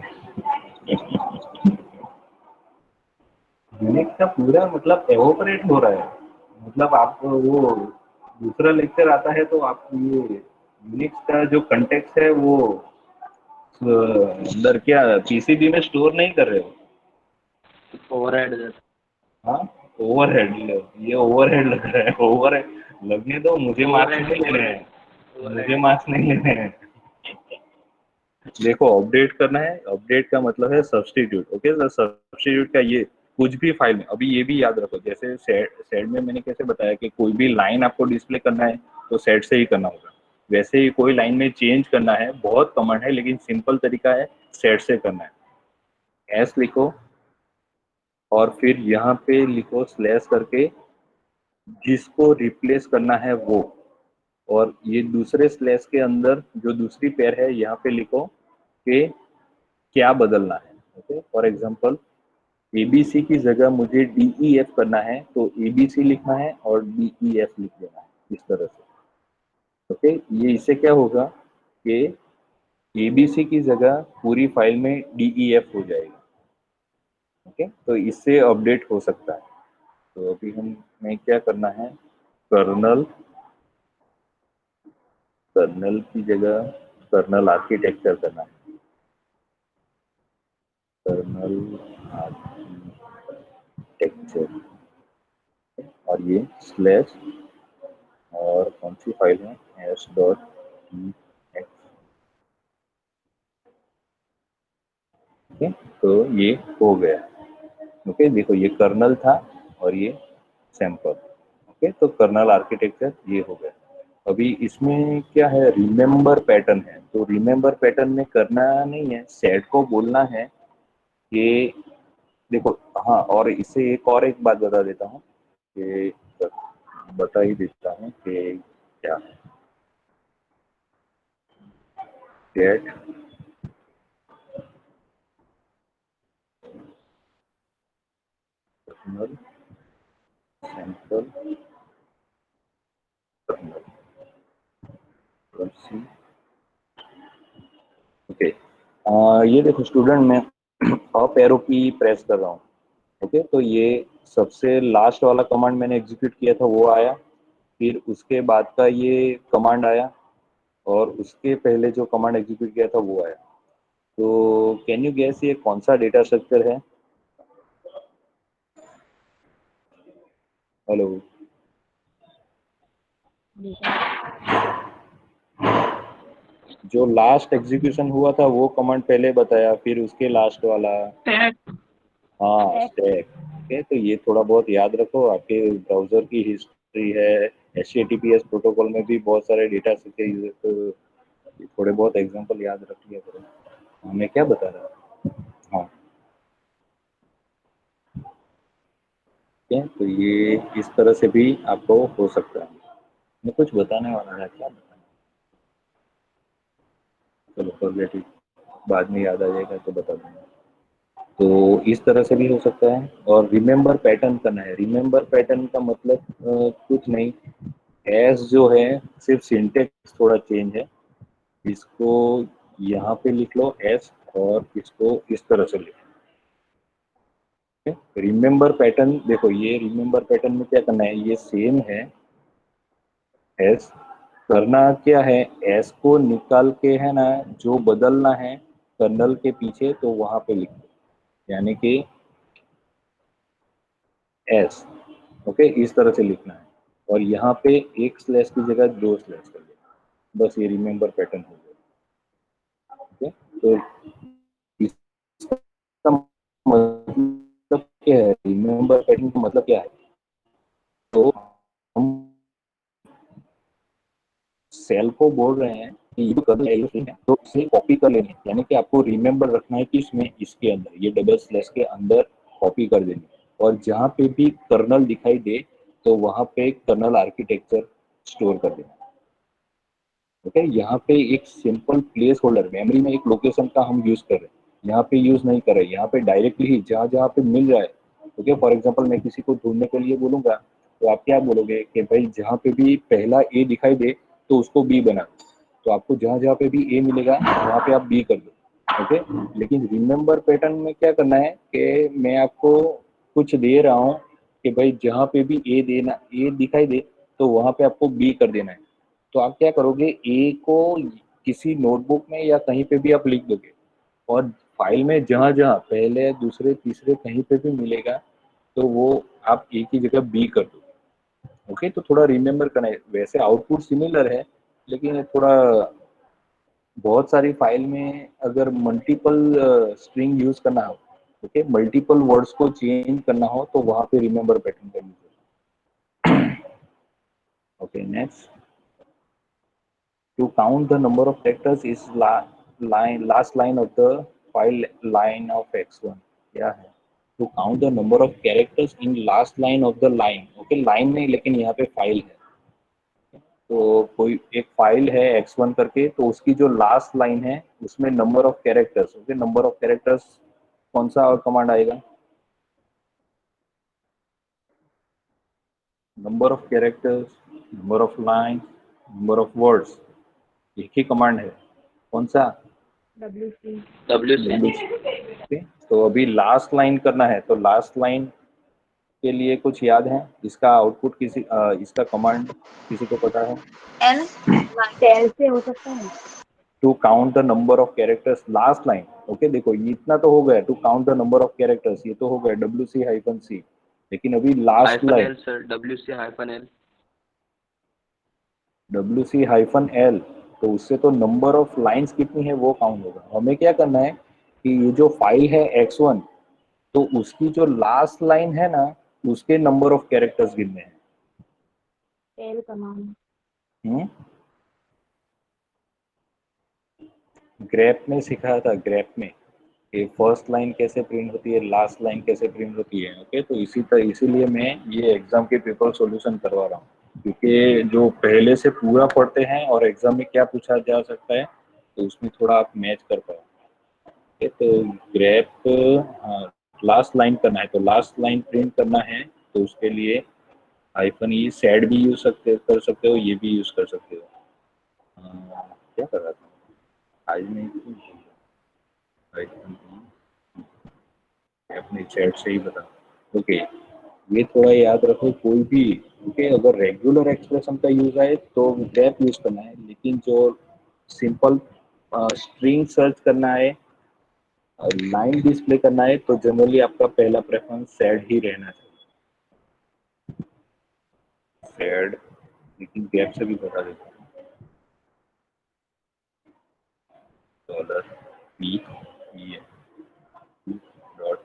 यूनिक्स का पूरा मतलब एवोपरेट हो रहा है। मतलब आप वो दूसरा लेक्चर आता है तो आप ये यूनिक्स का जो कंटेक्स्ट है वो अंदर क्या पीसीबी में स्टोर नहीं कर रहे हो? ओवरहेड जैसा। हाँ, ओवरहेड। ये ओवरहेड लग रहा है। ओवरहेड लगने दो, मुझे मार्क्स नहीं लेने हैं, मुझे मार्क्स नहीं लेने हैं। देखो, अपडेट करना है, अपडेट का मतलब है सब्स्टिट्यूट। ओके, तो सब्स्टिट्यूट का ये कुछ भी फाइल में, अभी ये भी याद रखो, जैसे सेड में मैंने कैसे बताया कि कोई भी लाइन आपको डिस्प्ले करना है तो सेड से ही करना होगा, वैसे ही कोई लाइन में चेंज करना है, बहुत कमांड है लेकिन सिंपल तरीका है, सेड से करना है। एस लिखो और फिर यहाँ पे लिखो स्लैश करके जिसको रिप्लेस करना है वो, और ये दूसरे स्लैश के अंदर जो दूसरी पेयर है यहाँ पे लिखो कि क्या बदलना है। ओके, फॉर एग्जांपल एबीसी की जगह मुझे डीईएफ करना है तो एबीसी लिखना है और डीईएफ लिख देना है, इस तरह से। ओके, ये इससे क्या होगा कि एबीसी की जगह पूरी फाइल में डीईएफ हो जाएगा। ओके, तो इससे अपडेट हो सकता है। तो अभी हमें क्या करना है, कर्नल, कर्नल की जगह कर्नल आर्किटेक्चर करना है, कर्नल आर्किटेक्चर, और ये स्लैश और कौन सी फाइल है, एस डॉट एक्स। ओके, तो ये हो गया। ओके, देखो ये कर्नल था और ये सैंपल। ओके, तो कर्नल आर्किटेक्चर ये हो गया। अभी इसमें क्या है, रिमेंबर पैटर्न है, तो रिमेंबर पैटर्न में करना नहीं है, सेट को बोलना है कि देखो, हाँ, और इससे एक बात बता देता हूँ कि बता ही देता हूँ कि क्या है, get kernel sample kernel C. Okay, ये देखो स्टूडेंट, मैं अप एरो की प्रेस कर रहा हूँ। ओके, तो ये सबसे लास्ट वाला कमांड मैंने एग्जीक्यूट किया था वो आया, फिर उसके बाद का ये कमांड आया, और उसके पहले जो कमांड एग्जीक्यूट किया था वो आया। तो कैन यू गेस ये कौन सा डेटा स्ट्रक्चर है? हेलो, जो लास्ट एग्जीक्यूशन हुआ था वो कमांड पहले बताया, फिर उसके लास्ट वाला। हाँ, स्टैक। ओके, तो ये थोड़ा बहुत याद रखो, आपके ब्राउजर की हिस्ट्री है, HTTPS प्रोटोकॉल में भी बहुत सारे डेटा स्ट्रक्चर यूज, तो थोड़े बहुत एग्जांपल याद रख लिया करो। मैं क्या बता रहा था? हाँ, ठीक है, तो ये इस तरह से भी आपको हो सकता है। मैं कुछ बताने वाला था, क्या बताना? चलो फॉरगेट इट, बाद में याद आ जाएगा तो बता दूंगा। तो इस तरह से भी हो सकता है। और रिमेंबर पैटर्न करना है, रिमेंबर पैटर्न का मतलब कुछ नहीं, एस जो है सिर्फ सिंटेक्स थोड़ा चेंज है, इसको यहाँ पे लिख लो एस और इसको इस तरह से लिखो। रिमेंबर पैटर्न देखो, ये रिमेंबर पैटर्न में क्या करना है, ये सेम है एस, करना क्या है, एस को निकाल के है ना, जो बदलना है कर्नल के पीछे तो वहां पे लिख दो, यानी कि एस, ओके, इस तरह से लिखना है। और यहाँ पे एक स्लैश की जगह दो स्लैश कर देना, बस ये रिमेंबर पैटर्न हो गया। ओके, तो इसका मतलब क्या है, रिमेंबर पैटर्न का मतलब क्या है, तो हम सेल को बोल रहे हैं कि ये कर है तो इसे कॉपी कर लेंगे, यानी कि आपको रिमेंबर रखना है कि इसमें इसके अंदर ये डबल स्लैश के अंदर कॉपी कर देनी है, और जहाँ पे भी कर्नल दिखाई दे तो वहां पे कर्नल आर्किटेक्चर स्टोर कर देना। ओके, यहाँ पे एक सिंपल प्लेस होल्डर मेमोरी में एक लोकेशन का हम यूज कर रहे हैं, यहाँ पे यूज नहीं कर रहे, यहाँ पे डायरेक्टली ही जहाँ जहाँ पे मिल रहा है। ओके, फॉर एग्जांपल मैं किसी को ढूंढने के लिए बोलूंगा तो आप क्या बोलोगे कि भाई जहाँ पे भी पहला ए दिखाई दे तो उसको बी बना, तो आपको जहाँ जहाँ पे भी ए मिलेगा वहाँ पे आप बी कर दो। ओके, लेकिन रिमेंबर पैटर्न में क्या करना है कि मैं आपको कुछ दे रहा हूँ कि भाई जहाँ पे भी ए देना, ए दिखाई दे तो वहाँ पे आपको बी कर देना है। तो आप क्या करोगे, ए को किसी नोटबुक में या कहीं पे भी आप लिख दोगे, और फाइल में जहां जहां पहले दूसरे तीसरे कहीं पे भी मिलेगा तो वो आप ए की जगह बी कर दो। ओके, तो थोड़ा रिमेम्बर करना है, वैसे आउटपुट सिमिलर है लेकिन ये थोड़ा, बहुत सारी फाइल में अगर मल्टीपल स्ट्रिंग यूज करना हो, ओके, मल्टीपल वर्ड्स को चेंज करना हो तो वहां पे रिमेम्बर पैटर्न का यूज होगा। Okay, next, to count the number of characters is last line of the file line of x1, क्या है, to count the number of characters in last line of the line, okay, line नहीं लेकिन यहाँ पे file है, तो कोई एक फाइल है x1 करके, तो उसकी जो लास्ट लाइन है उसमें number of characters, okay, number of characters कौन सा और कमांड आएगा, number of characters, number of line, number of words, एक ही कमांड है, कौन सा, WC WC। तो अभी लास्ट लाइन करना है, तो लास्ट लाइन के लिए कुछ याद है, इसका आउटपुट किसी इसका कमांड किसी को पता है, एल टेल से हो सकता है। To count the number of characters last line. Okay, देखो ये इतना तो हो गया, to count the number of characters ये तो हो गया WC-C, लेकिन अभी last hyphen line L sir, WC-L। WC-L, तो उससे तो नंबर ऑफ लाइंस कितनी है वो काउंट होगा। हमें क्या करना है कि ये जो फाइल है x1, तो उसकी जो लास्ट लाइन है ना उसके नंबर ऑफ कैरेक्टर्स गिनने हैं। टेल कमांड ग्रेप में सिखाया था, ग्रेप में कि फर्स्ट लाइन कैसे प्रिंट होती है, लास्ट लाइन कैसे प्रिंट होती है। ओके, तो इसी तरह इसीलिए मैं ये एग्जाम के पेपर सॉल्यूशन करवा रहा हूँ, क्योंकि जो पहले से पूरा पढ़ते हैं और एग्जाम में क्या पूछा जा सकता है तो उसमें थोड़ा आप मैच कर पाओ। ओके, तो ग्रेप, हाँ, लास्ट लाइन करना है, तो लास्ट लाइन प्रिंट करना है तो उसके लिए -e सैड भी यूज कर सकते हो, ये भी यूज कर सकते हो। क्या कर रहा था आज नहीं, अपने चैट से ही बता। ओके, ये थोड़ा याद रखो, कोई भी, ओके, अगर रेगुलर एक्सप्रेशन का यूज आए तो ग्रेप यूज करना है, लेकिन जो सिंपल स्ट्रिंग सर्च करना है, लाइन डिस्प्ले करना है, तो जनरली आपका पहला प्रेफरेंस सैड ही रहना चाहिए, सैड, लेकिन गैप से भी बता देता हूँ, $P dot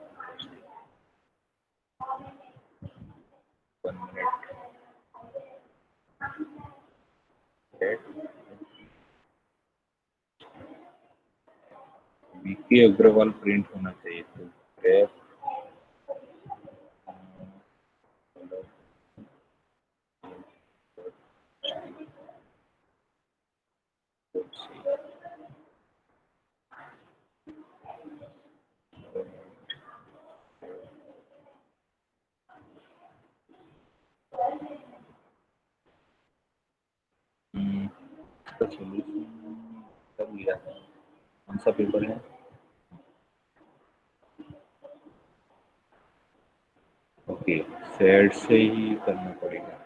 1 minute VK Agarwal print होना चाहिए, तो ग्रेप इसका सॉल्यूशन कब लिया था, कौन सा पेपर है, ओके, सेड से ही करना पड़ेगा,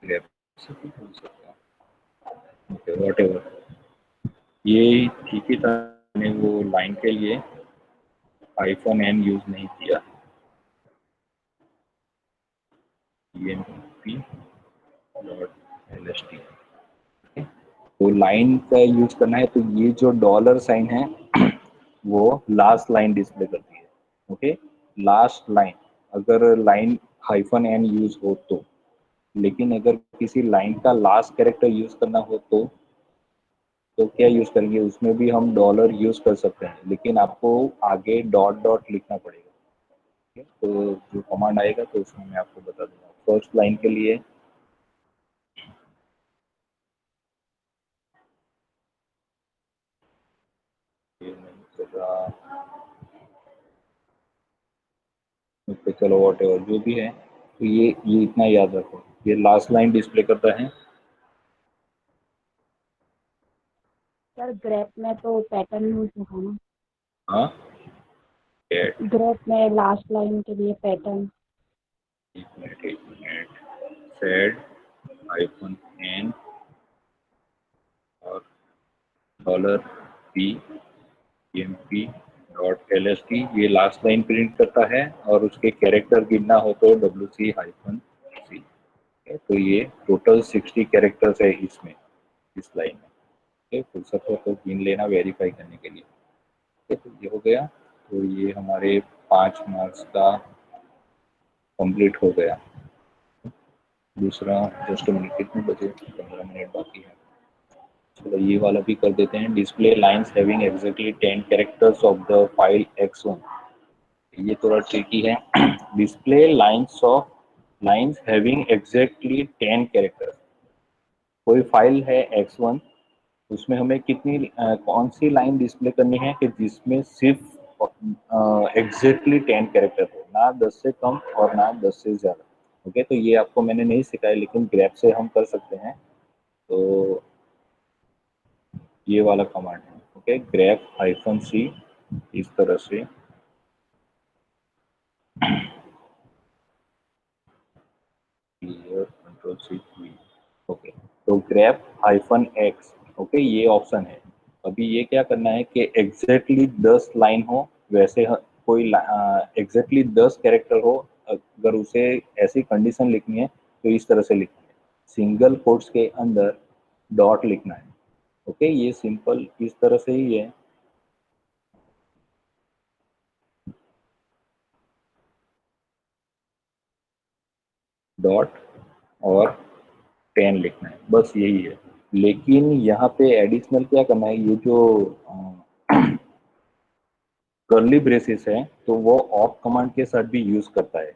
ग्रेप से भी हो सकता है। ओके, व्हाटएवर, ये ठीक ही था। मैंने वो लाइन के लिए हाइफन एन यूज नहीं किया, EMP डॉट LST। तो लाइन का यूज करना है, तो ये जो डॉलर साइन है वो लास्ट लाइन डिस्प्ले करती है। ओके, लास्ट लाइन, अगर लाइन हाइफन एन यूज हो लेकिन अगर किसी लाइन का लास्ट कैरेक्टर यूज करना हो तो क्या यूज करेंगे, उसमें भी हम डॉलर यूज कर सकते हैं, लेकिन आपको आगे डॉट डॉट लिखना पड़ेगा। ठीक है? तो जो कमांड आएगा तो उसमें मैं आपको बता दूंगा। फर्स्ट लाइन के लिए ये नहीं चल रहा, तो चलो व्हाटएवर जो भी है, तो ये इतना याद रखो, ये लास्ट लाइन डिस्प्ले करता है। सर ग्रेप में तो पैटर्न यूज होगा ना, हाँ, एक ग्रेप में लास्ट लाइन के लिए pattern. Minute, sed hyphen n और dollar p EMP dot LST, ये लास्ट लाइन प्रिंट करता है, और उसके कैरेक्टर गिनना हो तो WC हाइफन C। तो ये टोटल 60 कैरेक्टर्स है इसमें, इस लाइन में। ठीक है, फुर्सत हो तो गिन लेना वेरीफाई करने के लिए। ठीक है, तो ये हो गया, तो ये हमारे 5 मार्क्स का कंप्लीट हो गया। दूसरा, जस्ट मिनट, कितने बजे, 15 मिनट बाकी है। चलो ये वाला भी कर देते हैं। Display lines having exactly 10 characters of the file x1। ये थोड़ा ट्रिकी है। Display lines having exactly 10 characters. कोई फाइल है x1, उसमें हमें कौन सी लाइन डिस्प्ले करनी है कि जिसमें सिर्फ एग्जैक्टली 10 कैरेक्टर हो, ना 10 से कम और ना 10 से ज़्यादा। ओके, तो ये आपको मैंने नहीं सिखाया, लेकिन ग्रेप से हम कर सकते हैं। तो ये वाला कमांड है, ओके, ग्रेप हाइफन सी, इस तरह से कंट्रोल सी, ओके। तो ग्रेप हाइफन एक्स, ओके, ये ऑप्शन है। अभी ये क्या करना है कि एग्जैक्टली 10 लाइन हो, वैसे कोई एग्जैक्टली 10 कैरेक्टर हो, अगर उसे ऐसी कंडीशन लिखनी है तो इस तरह से लिखनी है, सिंगल कोट्स के अंदर डॉट लिखना है। ओके, ये सिंपल इस तरह से ही है। डॉट और 10 लिखना है, बस यही है। लेकिन यहाँ पे एडिशनल क्या करना है, ये जो कर्ली ब्रेसेस है तो वो ऑफ कमांड के साथ भी यूज करता है।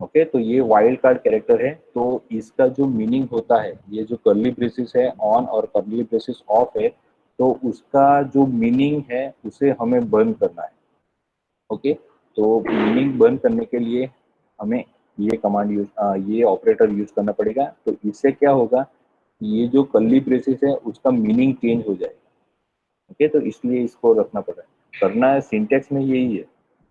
ओके, तो ये वाइल्ड कार्ड कैरेक्टर है, तो इसका जो मीनिंग होता है, ये जो कर्ली ब्रेसेस है ऑन और कर्ली ब्रेसेस ऑफ है, तो उसका जो मीनिंग है उसे हमें बंद करना है। ओके, तो मीनिंग बंद करने के लिए हमें ये कमांड ये ऑपरेटर यूज करना पड़ेगा। तो इससे क्या होगा, ये जो कर्ली ब्रेसेस है उसका मीनिंग चेंज हो जाएगा। ओके, तो इसलिए इसको रखना पड़ा है, करना है, सिंटेक्स में यही है।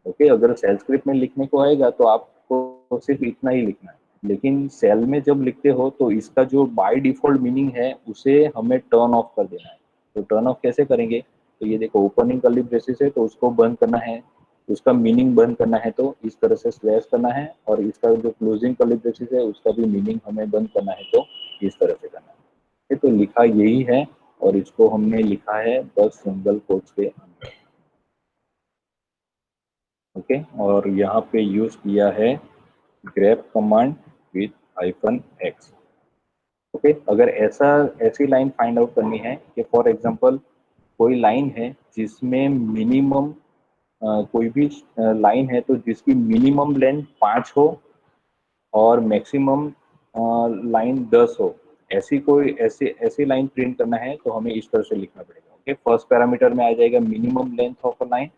ओके, अगर सेल स्क्रिप्ट में लिखने को आएगा तो आपको सिर्फ इतना ही लिखना है, लेकिन सेल में जब लिखते हो तो इसका जो बाय डिफॉल्ट मीनिंग है उसे हमें टर्न ऑफ कर देना है। तो टर्न ऑफ कैसे करेंगे, तो ये देखो, ओपनिंग कर्ली ब्रेसेस है तो उसको बंद करना है, उसका मीनिंग बंद करना है तो इस तरह से स्लैश करना है, और इसका जो क्लोजिंग कर्ली ब्रेसेस है उसका भी मीनिंग हमें बंद करना है तो इस तरह से करना है। तो लिखा यही है, और इसको हमने लिखा है बस सिंगल कोट्स के अंदर। ओके, और यहाँ पे यूज किया है grep command with hyphen X. Okay, अगर ऐसी लाइन फाइंड आउट करनी है कि फॉर एग्जांपल कोई लाइन है जिसमें मिनिमम कोई भी लाइन है तो जिसकी मिनिमम लेंथ 5 हो और मैक्सिमम लाइन 10 हो, ऐसी लाइन प्रिंट करना है तो हमें इस तरह से लिखना पड़ेगा। ओके, फर्स्ट पैरामीटर में आ जाएगा minimum length of a line,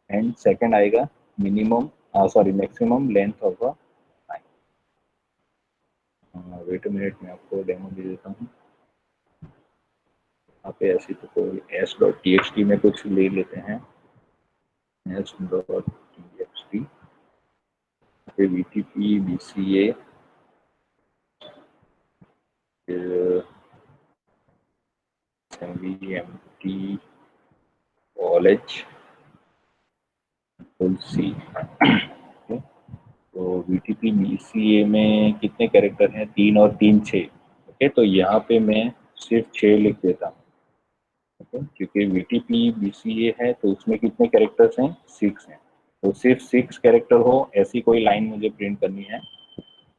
and second आएगा maximum length of a line. Wait a minute, मैं आपको डेमो दे देता हूँ। यहाँ पे ऐसी तो कोई s.txt में कुछ ले लेते हैं, s.txt। पे VTP BCA, फिर SMVMT कॉलेज फुल C। तो VTP BCA में कितने कैरेक्टर हैं? 3 और 3 6। ओके, तो यहाँ पे मैं सिर्फ 6 लिख देता हूँ। ओके, क्योंकि VTP BCA है तो उसमें कितने कैरेक्टर्स हैं? 6 हैं। तो सिर्फ 6 कैरेक्टर हो ऐसी कोई लाइन मुझे प्रिंट करनी है,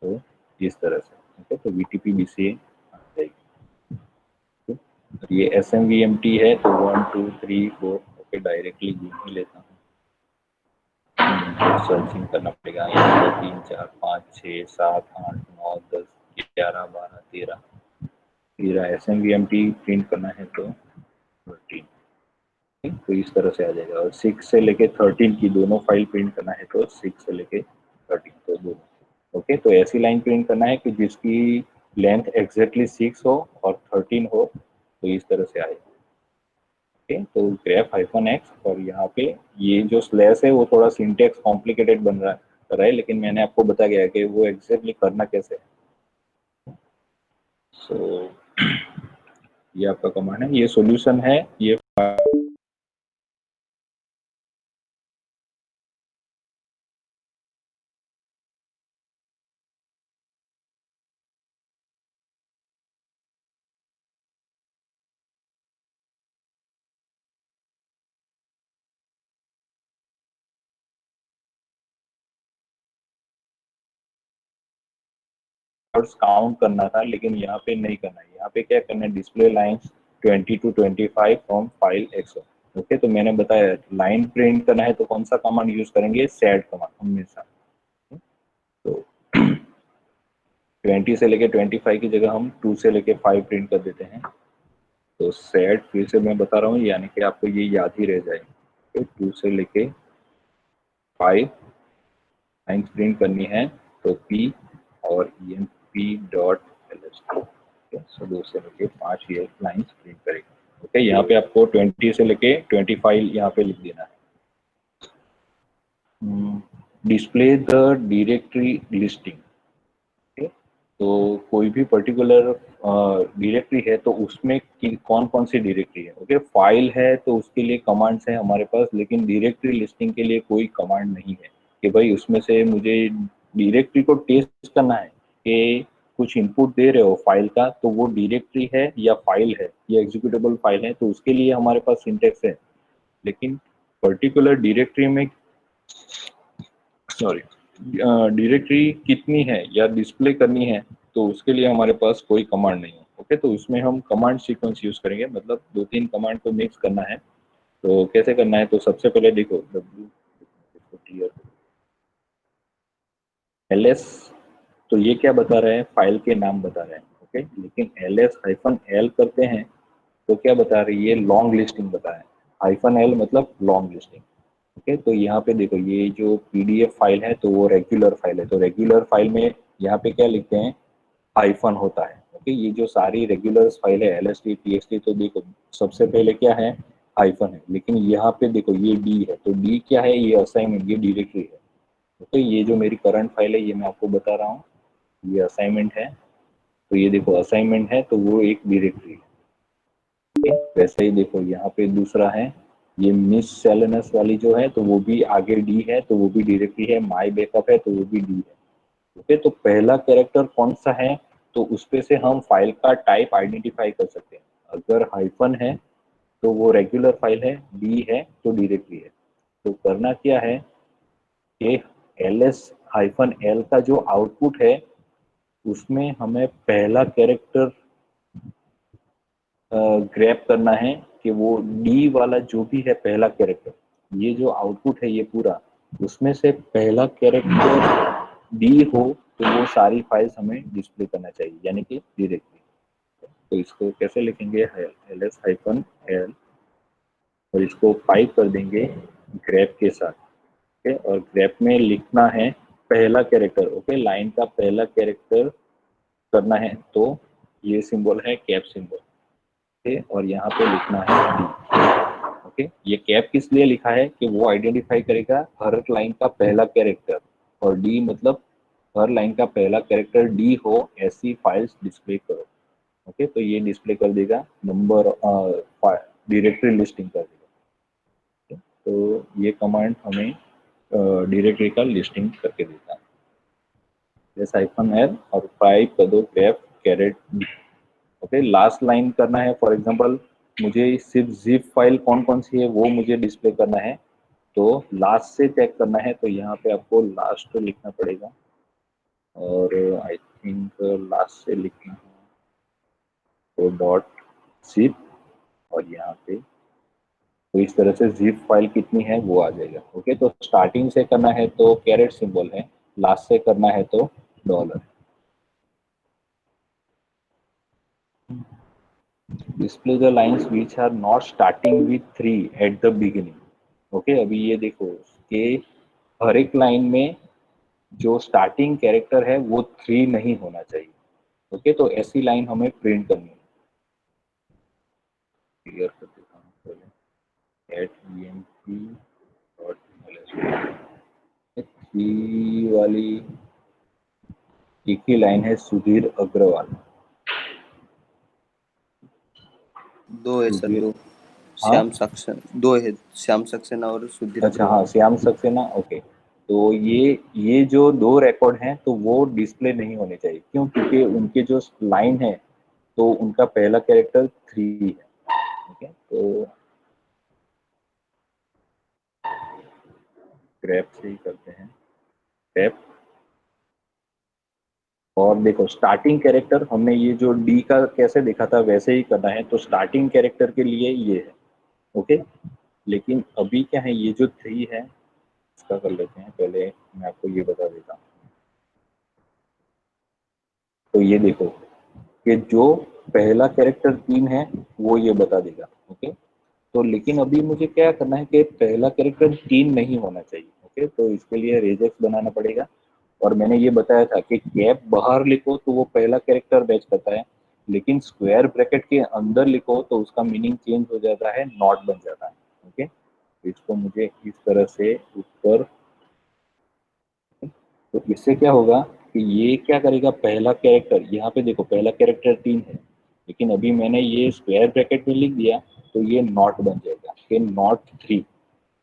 तो इस तरह से। ओके, तो VTP BCA आ जाएगी। तो ये SMVMT है तो 1 2 3 4। ओके, डायरेक्टली गिन ही लेता हूँ, सर्चिंग करना पड़ेगा। यहाँ पर 3 4 5 6 7 8 9 10 11 12 13 SMVMT प्रिंट करना है तो 13। तो इस तरह से आ जाएगा। और 6 से लेके 13 की दोनों फाइल प्रिंट करना है तो 6 से लेके 13 तो दोनों। ओके, तो ऐसी लाइन प्रिंट करना है कि जिसकी लेंथ एग्जैक्टली 6 हो और 13 हो, तो इस तरह से आएगा। ओके, तो ग्रेप -x और यहाँ पे ये जो स्लैश है वो थोड़ा सिंटेक्स कॉम्प्लिकेटेड बन रहा है, लेकिन मैंने आपको बता गया कि वो एग्जैक्टली करना कैसे है। सो ये आपका कमांड है, ये सॉल्यूशन है, ये काउंट करना था, लेकिन यहाँ पे नहीं करना है। यहाँ पे क्या करना है? Display lines 20 to 25 from file x। Okay, तो मैंने बताया लाइन प्रिंट करना है तो कौन सा कमांड यूज करेंगे? सेड कमांड हमेशा। तो 20 से लेके 25 की जगह हम 2 से लेके 5 प्रिंट कर देते हैं। तो सेड फिर से मैं बता रहा हूँ, यानी कि आपको ये याद ही रह जाए। तो 2 से लेके 5 लाइन्स प्रिंट करनी है तो p और emp.ls। सो 2 से लेके 5 ये लाइन्स प्रिंट करेगा। ओके, यहाँ पे आपको 20 से लेके 25 यहाँ पे लिख देना है। Display the directory listing. तो कोई भी पर्टिकुलर डायरेक्टरी है तो उसमें कौन कौन सी डायरेक्टरी है। ओके, फाइल है तो उसके लिए कमांड्स है हमारे पास, लेकिन डायरेक्टरी लिस्टिंग के लिए कोई कमांड नहीं है कि भाई उसमें से मुझे डायरेक्टरी को टेस्ट करना है कि कुछ इनपुट दे रहे हो फाइल का तो वो डायरेक्टरी है या फाइल है या एग्जीक्यूटेबल फाइल है, तो उसके लिए हमारे पास सिंटेक्स है। लेकिन पर्टिकुलर डायरेक्टरी में डायरेक्टरी कितनी है या डिस्प्ले करनी है तो उसके लिए हमारे पास कोई कमांड नहीं है। ओके, तो उसमें हम कमांड सीक्वेंस यूज करेंगे, मतलब 2-3 कमांड को मिक्स करना है। तो कैसे करना है? तो सबसे पहले देखो ls, तो ये क्या बता रहा है? फाइल के नाम बता रहे हैं। ओके, लेकिन ls-l करते हैं तो क्या बता रही है? लॉन्ग लिस्टिंग बता रहे हैं। -l मतलब लॉन्ग लिस्टिंग। ओके, तो यहाँ पे देखो ये जो PDF फाइल है तो वो रेगुलर फाइल है, तो रेगुलर फाइल में यहाँ पे क्या लिखते हैं? हाइफन होता है। ओके, ये जो सारी रेगुलर फाइल है LST TXT, तो देखो सबसे पहले क्या है? हाइफन है। लेकिन यहाँ पे देखो ये D है, तो D क्या है? ये असाइनमेंट, ये डायरेक्टरी है। ओके, ये जो मेरी करंट फाइल है ये मैं आपको बता रहा हूँ, ये असाइनमेंट है। तो ये देखो असाइनमेंट है तो वो एक डायरेक्टरी है। वैसे ही देखो यहाँ पे दूसरा है, ये मिससेलेनस वाली जो है तो वो भी आगे D है, तो वो भी डायरेक्टरी है। माई बैकअप है तो वो भी D है। ओके, तो पहला कैरेक्टर कौन सा है तो उसपे से हम फाइल का टाइप आइडेंटिफाई कर सकते हैं। अगर हाइफन है तो वो रेगुलर फाइल है, D है तो डायरेक्टरी है। तो करना क्या है कि ls-l का जो आउटपुट है उसमें हमें पहला कैरेक्टर ग्रैब करना है कि वो D वाला जो भी है पहला कैरेक्टर, ये जो आउटपुट है ये पूरा, उसमें से पहला कैरेक्टर D हो तो वो सारी फाइल्स हमें डिस्प्ले करना चाहिए, यानी कि डायरेक्टली। तो इसको कैसे लिखेंगे? ls-l और इसको पाइप कर देंगे ग्रैब के साथ। ओके, और ग्रैब में लिखना है पहला कैरेक्टर। ओके, लाइन का पहला कैरेक्टर करना है तो ये सिंबल है कैप सिंबल। ओके, और यहाँ पे लिखना है D। ओके, ये कैप किस लिए लिखा है कि वो आइडेंटिफाई करेगा हर लाइन का पहला कैरेक्टर। और डी मतलब हर लाइन का पहला कैरेक्टर डी हो ऐसी फाइल्स डिस्प्ले करो। ओके, तो ये डिस्प्ले कर देगा नंबर डायरेक्टरी लिस्टिंग कर देगा। okay? तो ये कमांड हमें डायरेक्टरी का लिस्टिंग करके देता है। -l और टाइप कर दो grep caret D. Okay, last line करना है। फॉर एग्जांपल मुझे सिर्फ जिप फाइल कौन कौन सी है वो मुझे डिस्प्ले करना है, तो लास्ट से चेक करना है, तो यहाँ पे आपको लास्ट लिखना पड़ेगा और आई थिंक लास्ट से लिखना है तो डॉट जिप और यहाँ पे तो इस तरह से जिप फाइल कितनी है वो आ जाएगा। ओके, तो स्टार्टिंग से करना है तो कैरेट सिंबल है, लास्ट से करना है तो $। Display the lines which are not starting with 3 at the beginning. Okay, अभी ये देखो कि हर एक लाइन में जो स्टार्टिंग कैरेक्टर है वो 3 नहीं होना चाहिए। ओके, तो ऐसी लाइन हमें प्रिंट करनी है। क्लियर कर देता हूँ पहले @emp.ls वाली एक ही लाइन है सुधीर अग्रवाल। दो है सर, दो। हाँ? श्याम सक्सेना, दो है, श्याम सक्सेना और सुधीर अच्छा, हाँ, अग्रवाल। श्याम सक्सेना। ओके, तो ये जो 2 रिकॉर्ड हैं तो वो डिस्प्ले नहीं होने चाहिए। क्यों? क्योंकि उनके जो लाइन है तो उनका पहला कैरेक्टर 3 है। ओके, तो ग्रेप से ही करते हैं ग्रेप। और देखो स्टार्टिंग कैरेक्टर हमने ये जो डी का कैसे देखा था वैसे ही करना है, तो स्टार्टिंग कैरेक्टर के लिए ये है। ओके, लेकिन अभी क्या है, ये जो 3 है इसका कर लेते हैं पहले, मैं आपको ये बता देता हूँ। तो ये देखो कि जो पहला कैरेक्टर 3 है वो ये बता देगा। ओके, तो लेकिन अभी मुझे क्या करना है कि पहला कैरेक्टर 3 नहीं होना चाहिए। ओके, तो इसके लिए रेजेक्स बनाना पड़ेगा। और मैंने ये बताया था कि कैप बाहर लिखो तो वो पहला कैरेक्टर मैच करता है, लेकिन स्क्वायर ब्रैकेट के अंदर लिखो तो उसका मीनिंग चेंज हो जाता है, नॉट बन जाता है। ओके, तो इसको मुझे इस तरह से ऊपर, तो इससे क्या होगा कि ये क्या करेगा, पहला कैरेक्टर यहाँ पे देखो पहला कैरेक्टर 3 है, लेकिन अभी मैंने ये स्क्वायर ब्रैकेट में लिख दिया तो ये नॉट बन जाएगा कि नॉट 3।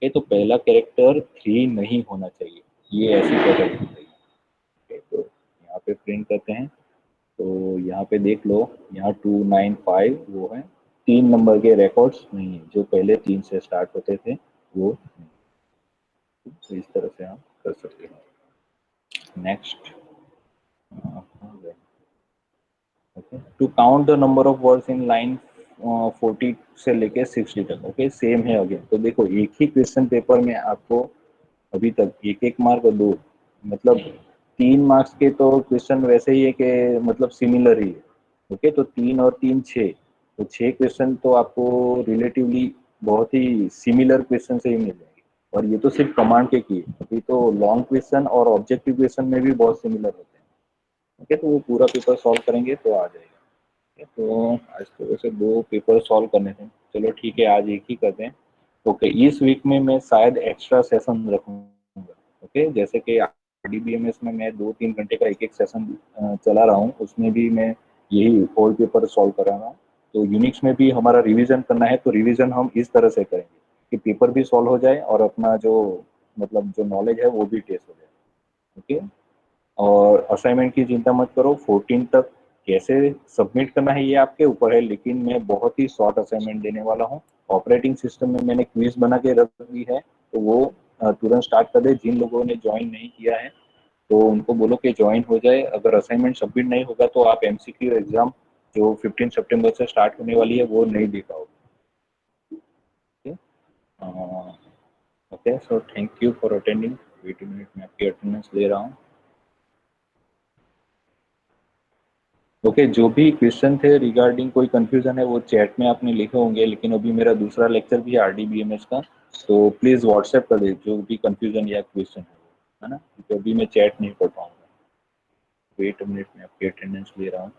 ये तो पहला कैरेक्टर 3 नहीं होना चाहिए, ये ऐसी पैटर्न होनी चाहिए। तो यहाँ पे प्रिंट करते हैं, तो यहाँ पे देख लो, यहाँ 295 वो है, 3 नंबर के रिकॉर्ड्स नहीं है, जो पहले 3 से स्टार्ट होते थे वो नहीं। तो इस तरह से आप कर सकते हैं। Next, to count the number of words in line 40 से लेके 60 तक। ओके, सेम है अगेन। तो देखो एक ही क्वेश्चन पेपर में आपको अभी तक 1-1 मार्क और 2 मतलब 3 मार्क्स के तो क्वेश्चन वैसे ही है कि मतलब सिमिलर ही है। ओके, तो 3 और 3 6, तो 6 क्वेश्चन तो आपको रिलेटिवली बहुत ही सिमिलर क्वेश्चन से ही मिल जाएंगे। और ये तो सिर्फ कमांड के किए, अभी तो लॉन्ग क्वेश्चन और ऑब्जेक्टिव क्वेश्चन में भी बहुत सिमिलर होते हैं। ओके, तो वो पूरा पेपर सॉल्व करेंगे तो आ जाएगा। तो आज तो वैसे 2 पेपर सॉल्व करने थे, चलो ठीक है आज एक ही करते हैं। ओके, इस वीक में मैं शायद एक्स्ट्रा सेशन रखूंगा। ओके, जैसे कि RDBMS में मैं 2-3 घंटे का एक सेशन चला रहा हूँ, उसमें भी मैं यही होल पेपर सॉल्व कर रहा हूँ। तो यूनिक्स में भी हमारा रिवीजन करना है, तो रिवीजन हम इस तरह से करेंगे कि पेपर भी सॉल्व हो जाए और अपना जो मतलब जो नॉलेज है वो भी टेस्ट हो जाए। ओके, और असाइनमेंट की चिंता मत करो, 14 तक कैसे सबमिट करना है ये आपके ऊपर है, लेकिन मैं बहुत ही शॉर्ट असाइनमेंट देने वाला हूँ। ऑपरेटिंग सिस्टम में मैंने क्विज बना के रख दी है, तो वो तुरंत स्टार्ट कर दे। जिन लोगों ने ज्वाइन नहीं किया है तो उनको बोलो कि ज्वाइन हो जाए। अगर असाइनमेंट सबमिट नहीं होगा तो आप MCQ एग्जाम जो 15 सितंबर से स्टार्ट होने वाली है वो नहीं दे पाओगे। Okay, so thank you for attending. Wait a minute, मैं आपकी अटेंडेंस ले रहा हूँ। ओके, जो भी क्वेश्चन थे रिगार्डिंग कोई कंफ्यूजन है वो चैट में आपने लिखे होंगे, लेकिन अभी मेरा दूसरा लेक्चर भी है RDBMS का, तो प्लीज़ व्हाट्सएप कर दे जो भी कंफ्यूजन या क्वेश्चन है ना, क्योंकि अभी मैं चैट नहीं पढ़ पाऊंगा। वेट अ मिनट, मैं आपकी अटेंडेंस ले रहा हूँ।